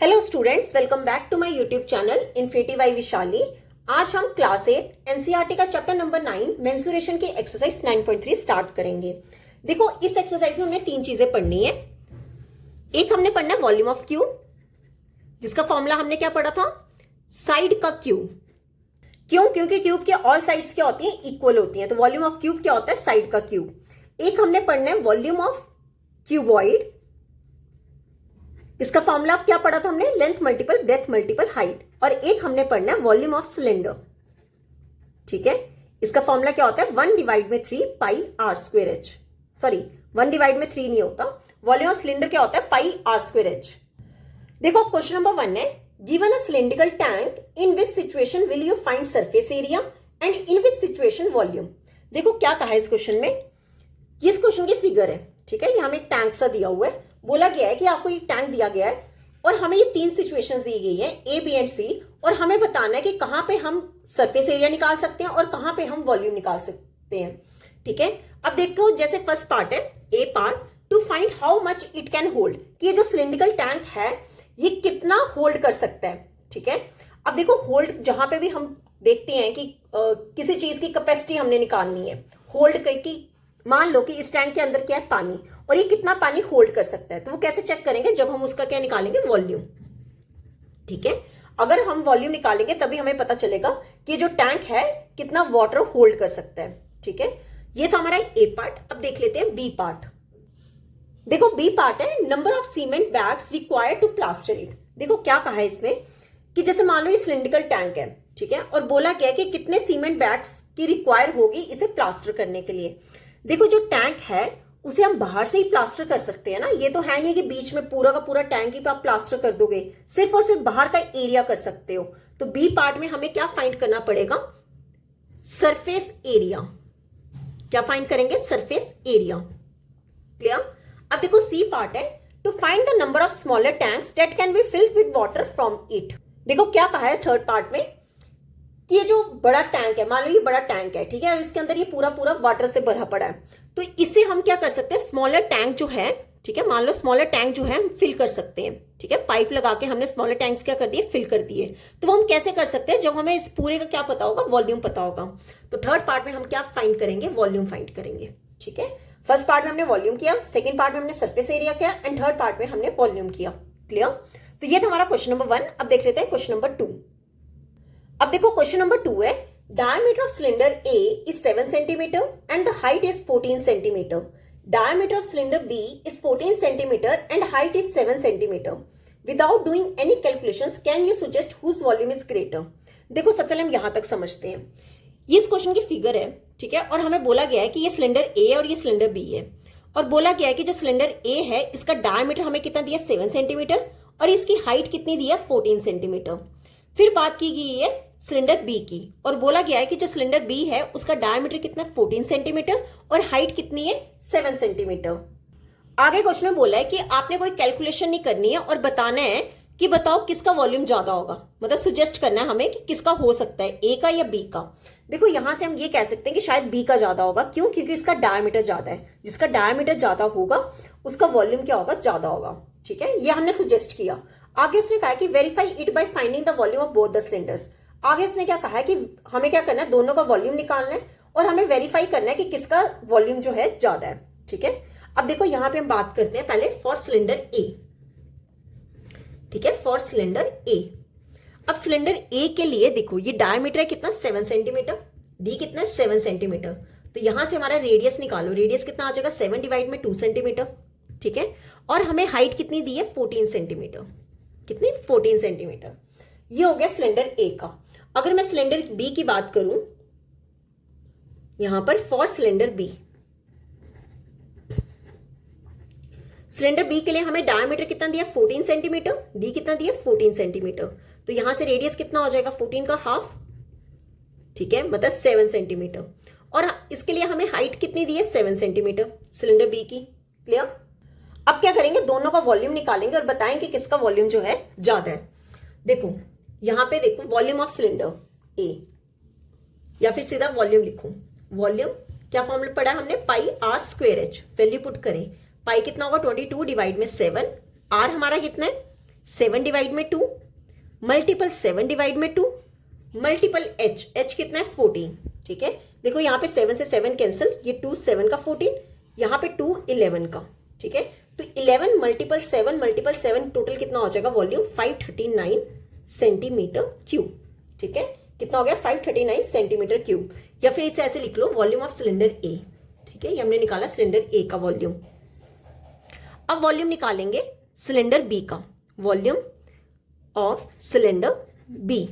Hello students, welcome back to my YouTube channel infinity by Vishali. आज हम class 8 NCERT का chapter number 9 mensuration की exercise 9.3 start करेंगे। देखो, इस एक्सरसाइज में हमने तीन चीजें पढ़नी है। एक हमने पढ़ना है वॉल्यूम ऑफ क्यूब, जिसका फॉर्मूला हमने क्या पढ़ा था, साइड का क्यूब। क्यों? क्योंकि क्यूब के ऑल साइड्स क्या होती हैं, इक्वल होती हैं। तो वॉल्यूम ऑफ क्यूब क्या होता है, साइड का क्यूब। एक हमने पढ़ना है वॉल्यूम ऑफ क्यूबॉइड, इसका फॉर्मूला क्या पढ़ा था हमने, length multiple breadth multiple height. और एक हमने पढ़ना है वॉल्यूम ऑफ सिलेंडर। ठीक है, इसका फॉर्मूला क्या होता है, 1/3 पाई आर स्क्वायर एच। सॉरी, 1/3 नहीं होता, वॉल्यूम ऑफ सिलेंडर क्या होता है, पाई आर स्क्वायर एच। देखो, क्वेश्चन नंबर 1 है, given a cylindrical tank, in which situation will you find surface area and in which situation volume. देखो क्या कहा है इस क्वेश्चन में, इस क्वेश्चन की फिगर है। ठीक है, यहां हमें एक टैंक सा दिया हुआ है, बोला गया है कि आपको एक टैंक दिया गया है और हमें ये तीन सिचुएशंस दी गई है, ए बी एंड सी, और हमें बताना है कि कहां पे हम सरफेस एरिया निकाल सकते हैं और कहां पे हम वॉल्यूम निकाल सकते हैं। ठीक है, अब देखो, जैसे फर्स्ट पार्ट है, A part, to find how much it can hold, कि ये जो सिलिंड्रिकल टैंक है ये कितना होल्ड कर सकता है। ठीक है, अब देखो, होल्ड जहां पे भी हम देखते हैं कि किसी चीज की कैपेसिटी हमने निकालनी है, होल्ड करके, मान लो कि इस टैंक के अंदर क्या है, पानी, और ये कितना पानी होल्ड कर सकता है। तो वो कैसे चेक करेंगे, जब हम उसका क्या निकालेंगे, वॉल्यूम। ठीक है, अगर हम वॉल्यूम निकालेंगे तभी हमें पता चलेगा कि जो टैंक है कितना वाटर होल्ड कर सकता है। ठीक है, ये था हमारा ए पार्ट। अब देख लेते हैं बी पार्ट। देखो, बी पार्ट है, number of cement bags required to plaster it. देखो क्या कहा है इसमें, कि जैसे मान लो ये सिलिंड्रिकल टैंक है, ठीक है, और बोला गया कि कितने सीमेंट बैग्स की रिक्वायर होगी इसे प्लास्टर करने के लिए। देखो, जो टैंक है उसे हम बाहर से ही प्लास्टर कर सकते हैं ना, ये तो है नहीं कि बीच में पूरा का पूरा टैंक ही आप प्लास्टर कर दोगे, सिर्फ और सिर्फ बाहर का एरिया कर सकते हो। तो बी पार्ट में हमें क्या फाइंड करना पड़ेगा, सरफेस एरिया। क्या फाइंड करेंगे, सरफेस एरिया। क्लियर। अब देखो, सी पार्ट है, to find the number of smaller tanks that can be filled with water from it. देखो क्या कहा है थर्ड पार्ट में, कि ये जो बड़ा टैंक है, मान लो ये बड़ा टैंक है, ठीक है, और इसके अंदर ये पूरा पूरा वाटर से भरा पड़ा है, तो इससे हम क्या कर सकते हैं, स्मॉलर टैंक जो है, ठीक है, मान लो स्मॉलर टैंक जो है हम फिल कर सकते हैं। ठीक है, पाइप लगा के हमने स्मॉलर टैंक्स क्या कर दिए, फिल कर दिए। तो वो हम कैसे कर सकते हैं, जब हमें इस पूरे का क्या पता होगा, वॉल्यूम पता होगा। तो थर्ड पार्ट में हम क्या फाइंड करेंगे, वॉल्यूम फाइंड करेंगे। ठीक है, फर्स्ट पार्ट में हमने वॉल्यूम किया, सेकेंड पार्ट में हमने सरफेस एरिया किया, एंड थर्ड पार्ट में हमने वॉल्यूम किया। क्लियर। तो ये था हमारा क्वेश्चन नंबर 1। अब देख लेते हैं क्वेश्चन नंबर 2। अब देखो, क्वेश्चन नंबर 2 है, diameter of cylinder A is 7 centimeter and the height is 14 centimeter. Diameter of cylinder B is 14 centimeter and height is 7 centimeter. Without doing any calculations, can you suggest whose volume is greater? देखो, सबसे पहले हम यहां तक समझते हैं। ये इस क्वेश्चन की फिगर है, ठीक है, और हमें बोला गया है कि ये सिलेंडर A और ये सिलेंडर B है, और बोला गया है कि जो सिलेंडर A है इसका डायमीटर हमें कितना दिया, 7 सेंटीमीटर, और इसकी हाइट कितनी दी है, 14 सेंटीमीटर। फिर बात की गई है सिलेंडर बी की, और बोला गया है कि जो सिलेंडर बी है उसका डायमीटर कितना, 14 सेंटीमीटर, और हाइट कितनी है, 7 सेंटीमीटर। आगे क्वेश्चन में बोला है कि आपने कोई कैलकुलेशन नहीं करनी है और बताना है कि बताओ किसका वॉल्यूम ज्यादा होगा, मतलब सुजेस्ट करना है हमें कि किसका हो सकता है, ए का या बी का। देखो, यहां से हम ये कह सकते हैं कि शायद बी का ज्यादा होगा। क्यों? क्योंकि इसका डायमीटर ज्यादा है, जिसका डायमीटर ज्यादा होगा उसका वॉल्यूम क्या होगा, ज्यादा होगा। ठीक है, ये हमने सुजेस्ट किया। आगे उसने कहा कि verify it by finding the volume of both the cylinders. आगे उसने क्या कहा है कि हमें क्या करना है, दोनों का वॉल्यूम निकालना है और हमें वेरीफाई करना है कि किसका वॉल्यूम जो है ज्यादा है। ठीक है, अब देखो यहां पे हम बात करते हैं पहले फॉर सिलेंडर ए। ठीक है, फॉर सिलेंडर ए। अब सिलेंडर ए के लिए देखो, ये डायमीटर है कितना, 7 सेंटीमीटर, डी कितना, 7 सेंटीमीटर। तो यहां से हमारा रेडियस निकालो, रेडियस कितना आ जाएगा, 7/2 सेंटीमीटर। ठीक है, और हमें हाइट कितनी दी है, 14 सेंटीमीटर। कितनी, 14 सेंटीमीटर। ये हो गया सिलेंडर ए का। अगर मैं सिलेंडर बी की बात करूं, यहां पर for cylinder B, cylinder B के लिए हमें डायमीटर कितना दिया, 14 सेंटीमीटर, डी कितना दिया, 14 सेंटीमीटर। तो यहां से रेडियस कितना हो जाएगा, 14 का हाफ। ठीक है, मतलब 7 सेंटीमीटर, और इसके लिए हमें हाइट कितनी दी है, 7 सेंटीमीटर सिलेंडर बी की। क्लियर। अब क्या करेंगे, दोनों का वॉल्यूम निकालेंगे और बताएंगे किसका वॉल्यूम जो है ज्यादा है। देखो यहां पे देखो, वॉल्यूम ऑफ सिलेंडर ए, या फिर सीधा वॉल्यूम लिखूं, वॉल्यूम क्या फॉर्मूला पढ़ा हमने, pi R square H. Value put करें, पाई कितना होगा, 22 डिवाइड में 7, आर हमारा कितना है, 7 डिवाइड में 2 मल्टीपल 7 डिवाइड में 2 मल्टीपल h कितना है 14। ठीक है, देखो यहाँ पे 7 से 7 कैंसिल, ये 2 7 का 14, यहाँ पे 2 11 का। ठीक है, तो 11 मल्टीपल 7 टोटल कितना हो जाएगा वॉल्यूम 539 सेंटीमीटर क्यूब। ठीक है, कितना हो गया 539 सेंटीमीटर क्यूब, या फिर इसे ऐसे लिख लो वॉल्यूम ऑफ सिलेंडर ए। ठीक है, ये हमने निकाला सिलेंडर ए का वॉल्यूम। अब वॉल्यूम निकालेंगे सिलेंडर बी का, volume of cylinder B.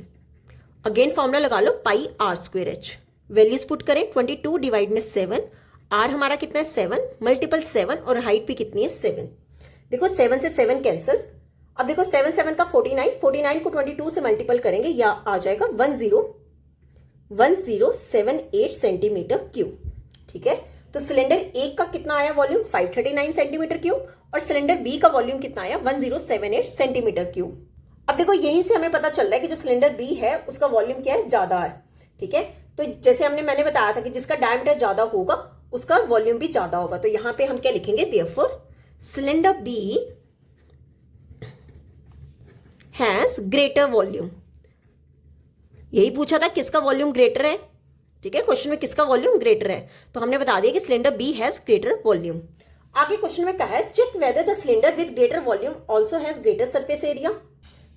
Again formula लगा लो pi R square H. Values put करें 22 डिवाइड में 7, आर हमारा कितना है 7 मल्टीपल 7 और हाइट भी कितनी है 7। देखो 7 से 7 कैंसिल, अब देखो 7 7 का 49, 49 को 22 से मल्टीपल करेंगे या आ जाएगा 1078 सेंटीमीटर क्यूब। ठीक है, तो सिलेंडर ए का कितना आया वॉल्यूम 539 सेंटीमीटर क्यूब और सिलेंडर बी का वॉल्यूम कितना आया 1078 सेंटीमीटर क्यूब। अब देखो यहीं से हमें पता चल रहा है कि जो सिलेंडर बी है उसका वॉल्यूम क्या है, ज्यादा है। ठीक है, तो जैसे मैंने बताया था कि जिसका डायमीटर ज्यादा होगा उसका वॉल्यूम भी ज्यादा होगा, तो यहां पे हम क्या लिखेंगे, therefore cylinder B has greater volume. यही पूछा था किसका वॉल्यूम ग्रेटर है। ठीक है, क्वेश्चन में किसका वॉल्यूम ग्रेटर है, तो हमने बता दिया कि cylinder B has greater volume. आगे क्वेश्चन में कहा है check whether the cylinder with greater volume also has greater surface area.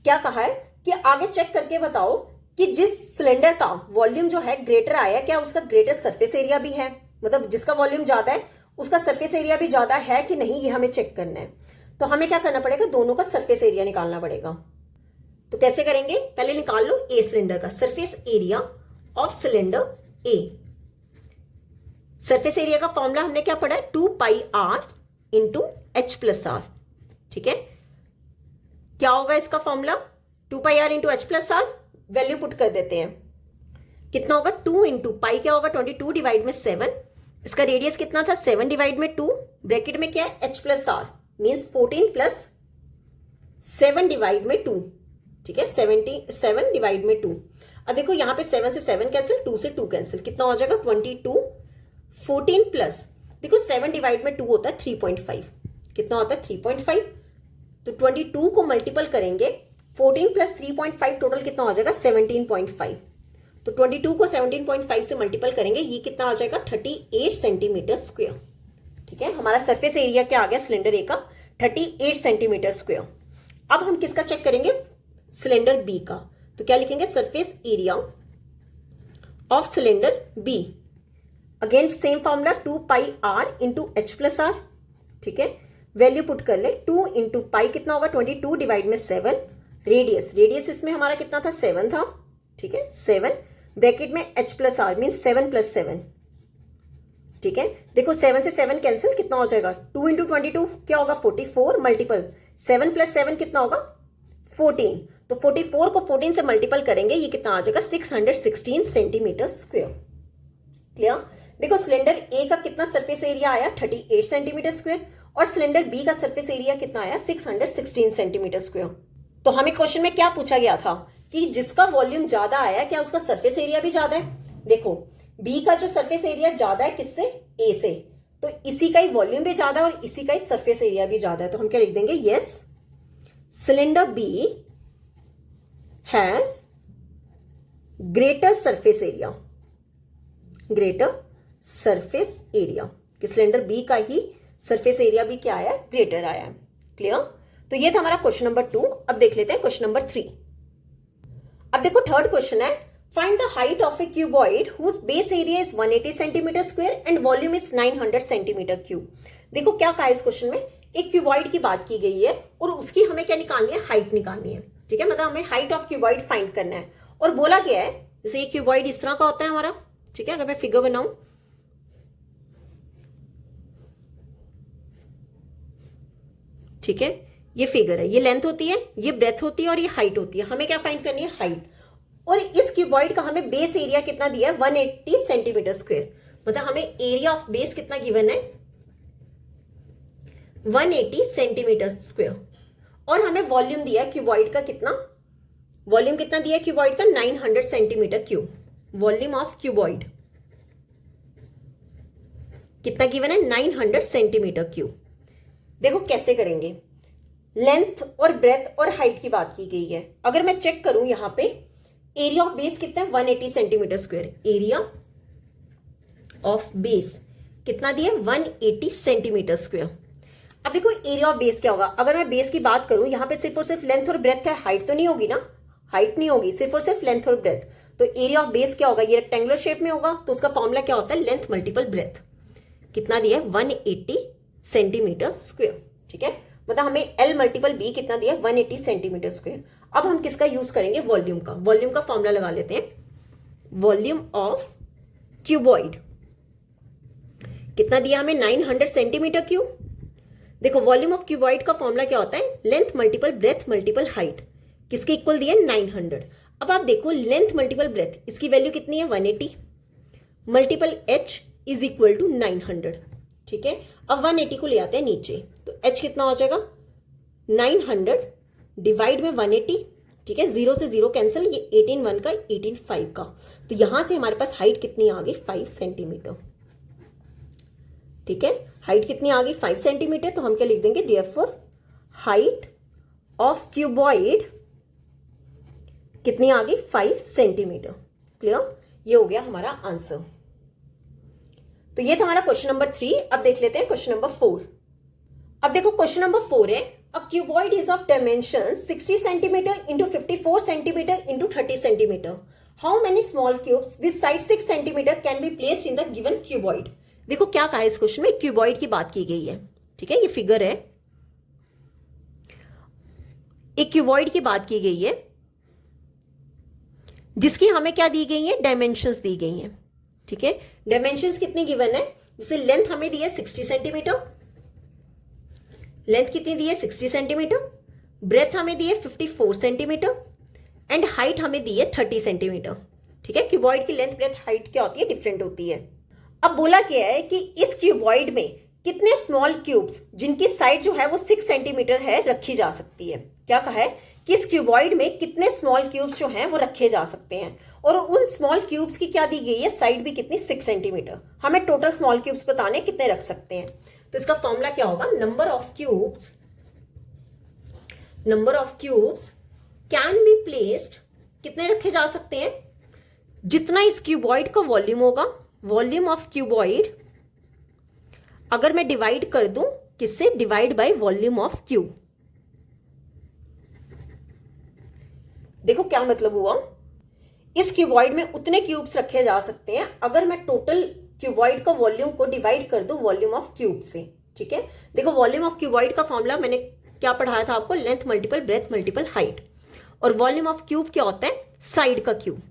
क्या कहा है कि आगे चेक करके बताओ कि जिस सिलेंडर का वॉल्यूम जो है ग्रेटर आया, क्या उसका ग्रेटर सरफेस एरिया भी है, मतलब जिसका वॉल्यूम ज्यादा है उसका सरफेस एरिया भी ज्यादा है कि नहीं, ये हमें चेक करना है। तो हमें क्या करना पड़ेगा, दोनों का सरफेस एरिया निकालना पड़ेगा। तो कैसे करेंगे, पहले निकाल लो ए सिलेंडर का surface area of cylinder A. Surface area का फॉर्मूला हमने क्या पढ़ा है, 2 pi R into H plus R. ठीक है, क्या होगा इसका formula 2 pi R into H plus R. Value put कर देते हैं, कितना होगा 2 इंटू पाई क्या होगा 22 डिवाइड में 7, इसका रेडियस कितना था 7 डिवाइड में 2, ब्रैकेट में क्या है H plus R means 14 plus 7 divide में 2। ठीक है, 7 डिवाइड में 2। अब देखो यहाँ पे 7 से 7 कैंसिल, 2 से 2 कैंसिल, कितना हो जाएगा 22, 14 प्लस, देखो 7 डिवाइड में 2 होता है 3.5, कितना होता है 3.5, तो 22 को मल्टीपल करेंगे 14 प्लस 3.5 टोटल कितना हो जाएगा 17.5, तो 22 को 17.5 से मल्टीपल करेंगे, ये कितना आ जाएगा 38 सेंटीमीटर स्क्वायर। ठीक है, हमारा सरफेस एरिया क्या आ गया सिलेंडर ए का 38 सेंटीमीटर स्क्वायर। अब हम किसका चेक करेंगे, सिलेंडर बी का, तो क्या लिखेंगे surface area of cylinder B. Again same formula 2 pi R into H plus R. ठीक है, वैल्यू पुट कर ले 2 इंटू पाई कितना होगा 22 डिवाइड में 7, रेडियस इसमें हमारा कितना था 7 था। ठीक है, 7 ब्रैकेट में H plus R mean 7 plus 7। ठीक है, देखो 7 से 7 कैंसिल, कितना हो जाएगा 2 इंटू 22 क्या होगा 44 मल्टीपल 7 प्लस 7 कितना होगा 14, तो 44 को 14 से मल्टीपल करेंगे, ये कितना आ जाएगा 616 सेंटीमीटर स्क्वायर। क्लियर, देखो सिलेंडर ए का कितना सरफेस एरिया आया 38 सेंटीमीटर स्क्वायर और सिलेंडर बी का सरफेस एरिया कितना आया 616 सेंटीमीटर स्क्वायर। तो हमें क्वेश्चन में क्या पूछा गया था कि जिसका वॉल्यूम ज्यादा आया क्या उसका सरफेस एरिया भी ज्यादा है। देखो बी का जो सरफेस एरिया ज्यादा है किससे, ए से, तो इसी का ही वॉल्यूम भी ज्यादा है और इसी का ही सरफेस एरिया भी ज्यादा है, तो हम क्या लिख देंगे, yes cylinder B has greater surface area, greater surface area, कि सिलेंडर बी का ही सरफेस एरिया भी क्या आया, ग्रेटर आया। क्लियर, तो ये था हमारा क्वेश्चन नंबर 2। अब देख लेते हैं क्वेश्चन नंबर 3। अब देखो थर्ड क्वेश्चन है, find the height of a cuboid whose base area is 180 centimetre square and volume is 900 centimetre cube. देखो क्या कहा है इस क्वेश्चन में, एक क्यूबॉइड की बात की गई है और उसकी हमें क्या निकालनी है, हाइट निकालनी है। ठीक है, मतलब हमें हाइट ऑफ क्यूबॉइड फाइंड करना है और बोला गया है जैसे ये क्यूबॉइड इस तरह का होता है हमारा। ठीक है, अगर मैं फिगर बनाऊं, ठीक है, ये फिगर है, ये लेंथ होती है, ये ब्रेथ होती है और ये हाइट होती है। हमें क्या फाइंड करनी है, हाइट। और इस क्यूबॉइड का हमें बेस एरिया कितना दिया है 180 सेंटीमीटर स्क्वायर, मतलब हमें एरिया ऑफ बेस कितना गिवन है 180 सेंटीमीटर स्क्वायर और हमें वॉल्यूम दिया है क्यूबॉइड का कितना, वॉल्यूम कितना दिया है क्यूबॉइड का 900 centimetre cube. Volume of cuboid कितना गिवन है 900 सेंटीमीटर क्यूब। देखो कैसे करेंगे, लेंथ और ब्रेथ और हाइट की बात की गई है। अगर मैं चेक करूं यहां पे एरिया ऑफ बेस कितना है 180 centimetre square, area of base कितना दिया 180 सेंटीमीटर स्क्वायर। अब देखो एरिया ऑफ बेस क्या होगा, अगर मैं बेस की बात करूं यहां पे सिर्फ और सिर्फ लेंथ और ब्रेथ है, हाइट तो नहीं होगी ना, हाइट नहीं होगी, सिर्फ और सिर्फ लेंथ और ब्रेथ। तो एरिया ऑफ बेस क्या होगा, ये रेक्टेंगुलर शेप में होगा, तो उसका फॉर्मूला क्या होता है लेंथ मल्टीपल ब्रेथ। कितना दिया है 180 सेंटीमीटर स्क्वायर। ठीक है, मतलब हमें L मल्टीपल B कितना दिया है 180 सेंटीमीटर स्क्वायर। अब हम किसका यूज करेंगे, वॉल्यूम का। वॉल्यूम का फॉर्मूला लगा लेते हैं, वॉल्यूम ऑफ क्यूबॉइड कितना दिया हमें 900 सेंटीमीटर क्यूब। देखो वॉल्यूम ऑफ क्यूबॉइड का फॉर्मूला क्या होता है, length multiple breadth multiple height, किसके इक्वल दिया 900। अब आप देखो लेंथ मल्टीपल ब्रेथ, इसकी वैल्यू कितनी है 180 multiple h is equal to 900। ठीक है, अब 180 को ले आते हैं नीचे, तो h कितना हो जाएगा 900 डिवाइड में 180। ठीक है, 0 से 0 कैंसिल, ये 18 1 का 18 5 का, तो यहां से हमारे पास हाइट कितनी आ गई 5 सेंटीमीटर। ठीक है, हाइट कितनी आ गई 5 सेंटीमीटर, तो हम क्या लिख देंगे देयरफॉर हाइट ऑफ क्यूबॉइड कितनी आ गई 5 सेंटीमीटर। क्लियर, ये हो गया हमारा आंसर। तो ये था हमारा क्वेश्चन नंबर 3। अब देख लेते हैं क्वेश्चन नंबर 4। अब देखो क्वेश्चन नंबर 4 है, a cuboid is of dimension 60 centimetre into 54 centimetre into 30 centimetre. How many small cubes with side 6 centimetre can be placed in the given cuboid. देखो क्या कहा है इस क्वेश्चन में, क्यूबॉइड की बात की गई है। ठीक है, ये फिगर है, एक क्यूबॉइड की बात की गई है जिसकी हमें क्या दी गई है, डायमेंशंस दी गई हैं। ठीक है, डायमेंशंस कितनी गिवन है, जैसे लेंथ हमें दी है 60 सेंटीमीटर, लेंथ कितनी दी है 60 सेंटीमीटर, ब्रेथ हमें दी है 54 सेंटीमीटर एंड हाइट हमें दी है 30 सेंटीमीटर। ठीक है, क्यूबॉइड की लेंथ ब्रेथ हाइट क्या होती है, डिफरेंट होती है। अब बोला क्या है कि इस क्यूबॉइड में कितने स्मॉल क्यूब्स जिनकी साइड जो है वो 6 सेंटीमीटर है रखी जा सकती है। क्या कहा है कि इस क्यूबॉइड में कितने स्मॉल क्यूब्स जो हैं वो रखे जा सकते हैं, और उन स्मॉल क्यूब्स की क्या दी गई है, साइड भी कितनी 6 सेंटीमीटर। हमें टोटल स्मॉल क्यूब्स बताने कितने रख सकते हैं, तो इसका फॉर्मूला क्या होगा, number of cubes can be placed, कितने रखे जा सकते हैं, जितना इस क्यूबॉइड का वॉल्यूम होगा, वॉल्यूम ऑफ क्यूबॉइड अगर मैं डिवाइड कर दूं किससे, divide by volume of cube. देखो क्या मतलब हुआ, इस क्यूबॉइड में उतने क्यूब्स रखे जा सकते हैं अगर मैं टोटल क्यूबॉइड का वॉल्यूम को डिवाइड कर दूं वॉल्यूम ऑफ क्यूब से। ठीक है, देखो वॉल्यूम ऑफ क्यूबॉइड का फॉर्मूला मैंने क्या पढ़ाया था आपको, length multiple breadth multiple height, और वॉल्यूम ऑफ क्यूब क्या होता है, साइड का क्यूब।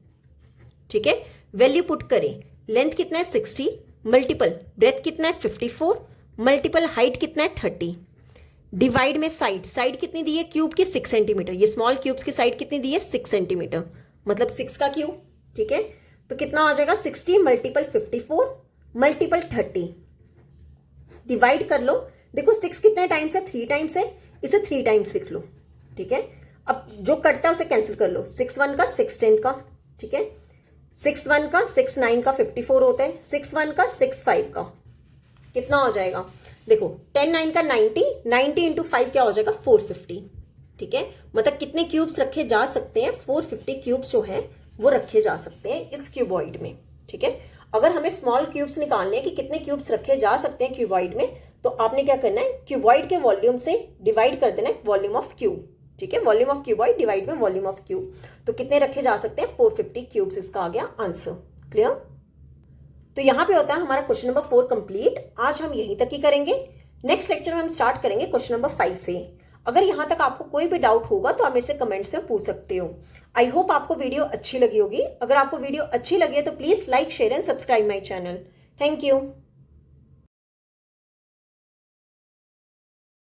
ठीक है, वैल्यू पुट करें, लेंथ कितना है 60 मल्टीपल ब्रेथ कितना है 54 मल्टीपल हाइट कितना है 30 डिवाइड में साइड कितनी दी है क्यूब की 6 सेंटीमीटर, ये स्मॉल क्यूब्स की साइड कितनी दी है 6 सेंटीमीटर, मतलब 6 का क्यूब। ठीक है, तो कितना आ जाएगा 60 मल्टीपल 54 मल्टीपल 30 डिवाइड कर लो। देखो 6 कितने टाइम्स है, 3 टाइम्स है, इसे 3 टाइम्स लिख लो। ठीक है, अब जो कटता है उसे कैंसिल कर लो, 6 1 का 6 10 का। ठीक है, 6 1 का 6 9 का 54 होता है, 6 1 का 6 5 का कितना हो जाएगा, देखो 10 9 का 90 इंटू 5 क्या हो जाएगा 450। ठीक है, मतलब कितने क्यूब्स रखे जा सकते हैं, 450 क्यूब्स जो है वो रखे जा सकते हैं इस क्यूबॉइड में। ठीक है, अगर हमें स्मॉल क्यूब्स निकालने हैं कि कितने क्यूब्स रखे जा सकते हैं क्यूबॉइड में, तो आपने क्या करना है, क्यूबॉइड के वॉल्यूम से डिवाइड कर देना है वॉल्यूम ऑफ क्यूब। ठीक है, वॉल्यूम ऑफ क्यूबॉइड डिवाइड में वॉल्यूम ऑफ क्यूब, तो कितने रखे जा सकते हैं 450 क्यूब्स, इसका आ गया आंसर। क्लियर, तो यहां पे होता है हमारा क्वेश्चन नंबर 4 कंप्लीट। आज हम यहीं तक ही करेंगे, नेक्स्ट लेक्चर में हम स्टार्ट करेंगे क्वेश्चन नंबर 5 से। अगर यहां तक आपको कोई भी डाउट होगा तो आप मेरे से कमेंट्स में पूछ सकते हो। आई होप आपको वीडियो अच्छी लगी होगी। अगर आपको वीडियो अच्छी लगी है तो please like share and subscribe my channel. Thank you.